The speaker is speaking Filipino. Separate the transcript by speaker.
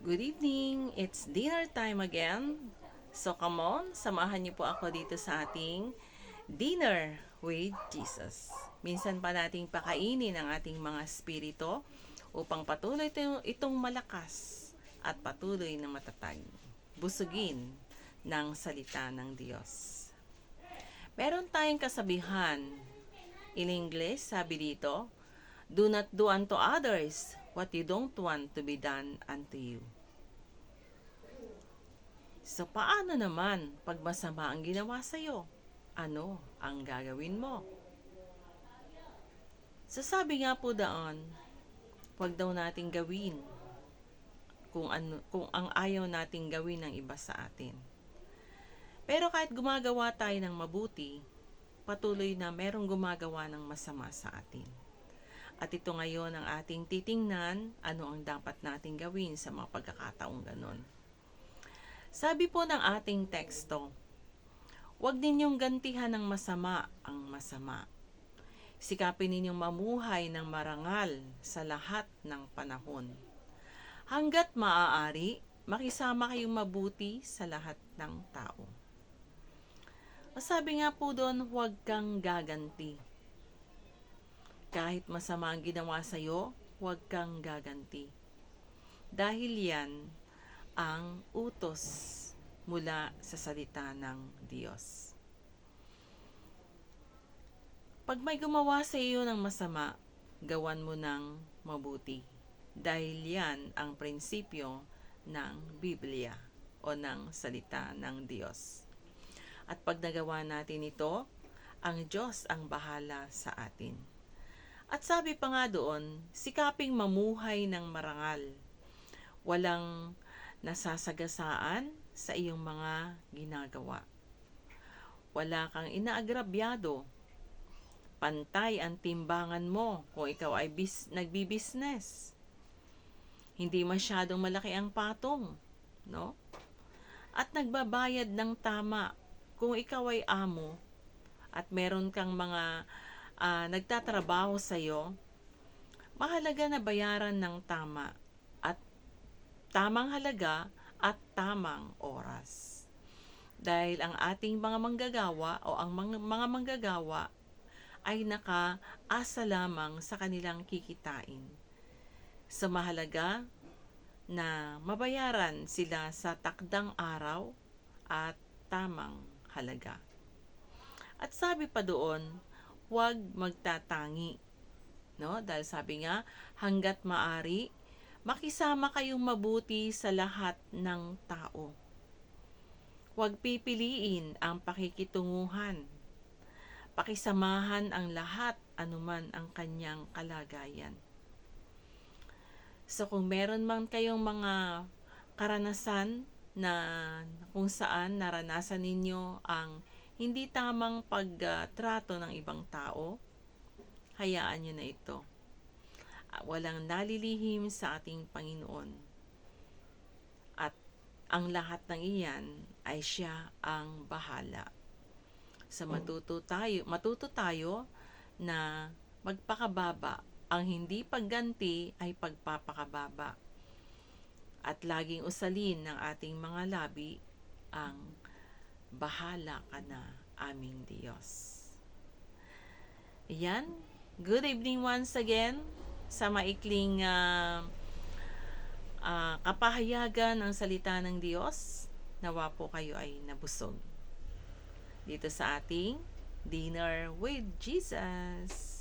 Speaker 1: Good evening! It's dinner time again. So come on, samahan niyo po ako dito sa ating Dinner with Jesus. Minsan pa nating pakainin ang ating mga spirito upang patuloy itong malakas at patuloy na matatag. Busugin ng salita ng Diyos. Meron tayong kasabihan. In English, sabi dito, do not do unto others what you don't want to be done unto you. So, paano naman pag masama ang ginawa sa'yo? Ano ang gagawin mo? So, sabi nga po doon, huwag daw nating gawin kung ang ayaw nating gawin ng iba sa atin. Pero kahit gumagawa tayo ng mabuti, patuloy na merong gumagawa ng masama sa atin. At ito ngayon ang ating titingnan, ano ang dapat nating gawin sa mga pagkakataong ganon. Sabi po ng ating teksto, huwag ninyong gantihan ng masama ang masama. Sikapin ninyong mamuhay ng marangal sa lahat ng panahon. Hanggat maaari, makisama kayong mabuti sa lahat ng tao. Sabi nga po doon, huwag kang gaganti. Kahit masama ang ginawa sa'yo, huwag kang gaganti. Dahil yan ang utos mula sa salita ng Diyos. Pag may gumawa sa iyo ng masama, gawan mo ng mabuti. Dahil yan ang prinsipyo ng Biblia o ng salita ng Diyos. At pag nagawa natin ito, ang Diyos ang bahala sa atin. At sabi pa nga doon, sikaping mamuhay ng marangal. Walang nasasagasaan sa iyong mga ginagawa. Wala kang inaagrabyado. Pantay ang timbangan mo kung ikaw ay nagbi-business. Hindi masyadong malaki ang patong, no? At nagbabayad ng tama kung ikaw ay amo at meron kang mga nagtatrabaho sa iyo, mahalaga na bayaran ng tama at tamang halaga at tamang oras. Dahil ang ating mga manggagawa o ang mga manggagawa ay nakaasa lamang sa kanilang kikitain. Sa mahalaga na mabayaran sila sa takdang araw at tamang halaga. At sabi pa doon, huwag magtatangi. No? Dahil sabi nga, hanggat maari, makisama kayong mabuti sa lahat ng tao. Huwag pipiliin ang pakikitunguhan. Pakisamahan ang lahat, anuman ang kanyang kalagayan. So kung meron man kayong mga karanasan na kung saan naranasan ninyo ang hindi tamang pagtrato ng ibang tao, hayaan nyo na ito. Walang nalilihim sa ating Panginoon. At ang lahat ng iyan ay siya ang bahala. So matuto tayo na magpakababa. Ang hindi pagganti ay pagpapakababa. At laging usalin ng ating mga labi ang bahala ka na, aming Diyos. Ayan. Good evening once again sa maikling kapahayagan ng salita ng Diyos. Nawa po kayo ay nabusog dito sa ating Dinner with Jesus.